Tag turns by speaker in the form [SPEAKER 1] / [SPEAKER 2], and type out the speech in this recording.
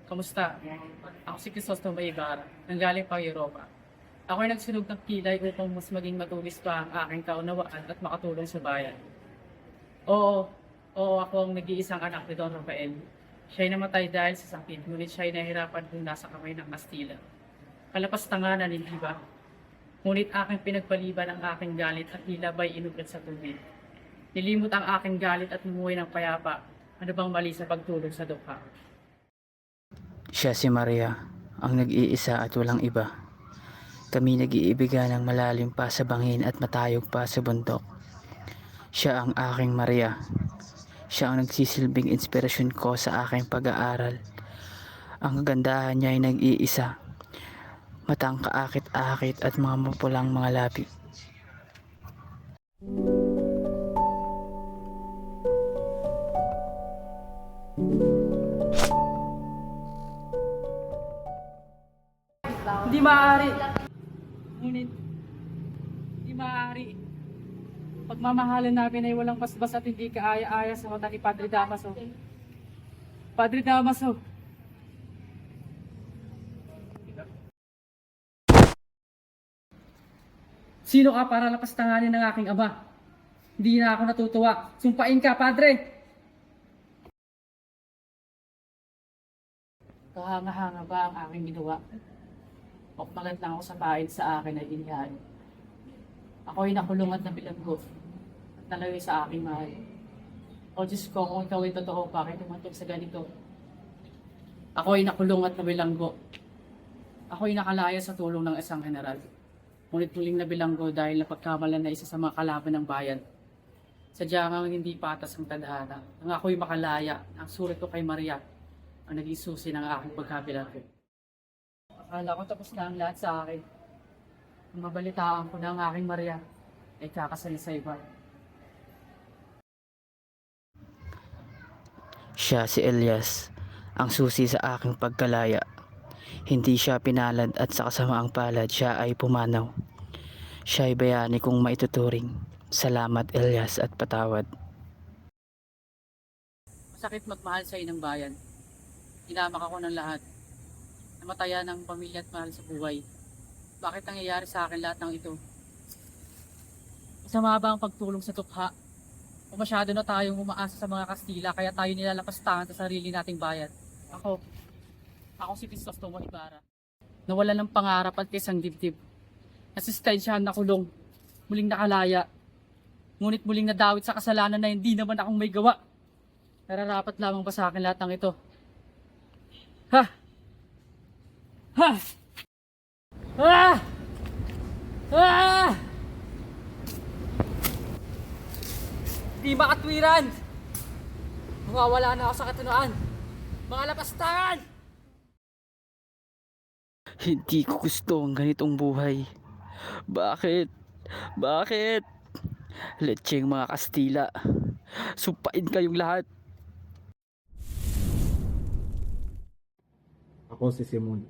[SPEAKER 1] Kamusta? Ako si Crisostomo Ibarra, nanggaling pa Europa. Ako ay nagsunog ng kilay upang mas maging matulis pa ang aking kaunawaan at makatulong sa bayan. Oo, oo, ako ang nag-iisang anak ni Don Rafael. Siya'y namatay dahil sa sakit, ngunit siya'y nahirapan kung nasa kamay ng Kastila. Kalapastanganan, hindi ba? Ngunit aking pinagpaliban ang aking galit at tila ba'y inugat sa tubig. Nilimot ang aking galit at lumuwi ng payapa. Ano bang mali sa pagtulong sa dukha?
[SPEAKER 2] Siya si Maria, ang nag-iisa at walang iba. Kami nag-iibigan ng malalim pa sa bangin at matayog pa sa bundok. Siya ang aking Maria. Siya ang nagsisilbing inspirasyon ko sa aking pag-aaral. Ang kagandahan niya ay nag-iisa. Matang kaakit-akit at mga mapulang mga labi.
[SPEAKER 1] Hindi maaari. Ngunit, hindi maaari. Pagmamahalan namin ay walang basbas at hindi kaaya-aya sa mata ni Padre Damaso. Padre Damaso. Sino ka para lapastanganin ng aking ama? Hindi na ako natutuwa. Sumpain ka, Padre! Kahanga-hanga ba ang aking ginawa? O magat lang ako sa pahid sa akin ay inihan. Ako'y nakulong at nabilanggo at nalagay sa aking mahal. O Diyos ko, kung ikaw ay totoo, bakit umantog sa ganito? Ako'y nakulong at nabilanggo. Ako'y nakalaya sa tulong ng isang general. Ngunit muling nabilanggo dahil napagkamalan na isa sa mga kalaban ng bayan. Sadya nga hindi patas ang tadhana. Nang ako'y makalaya, ang surat ko kay Maria, ang naging susi ng aking pagkabilanggo. Akala ko tapos na ang lahat sa akin. Ang mabalitaan ko na ang aking Maria ay kakasal sa iba.
[SPEAKER 2] Siya si Elias, ang susi sa aking pagkalaya. Hindi siya pinalad at sa kasamaang palad siya ay pumanaw. Siya ay bayani kong maituturing. Salamat Elias at patawad.
[SPEAKER 1] Masakit magmahal sa inang bayan. Inamak ako ng lahat. Namatayan ng pamilya at mahal sa buhay. Bakit nangyayari sa akin lahat ng ito? Masama ba ang pagtulong sa tukha? O masyado na tayong umaasa sa mga Kastila kaya tayo nilalapastangan sa sarili nating bayan? Ako si Crisostomo Ibarra. Nawala ng pangarap at isang dibdib. Nasistensyahan na kulong. Muling nakalaya. Ngunit muling nadawit sa kasalanan na hindi naman akong may gawa. Nararapat lamang ba sa akin lahat ng ito? Ha! Ha! Ah! Ah! Di makatwiran! Mawawala na ako sa katunuan! Mga lapastangan!
[SPEAKER 2] Hindi ko gusto ang ganitong buhay. Bakit? Bakit? Lecheng mga Kastila. Sumpain kayong lahat.
[SPEAKER 3] Ako si Simon,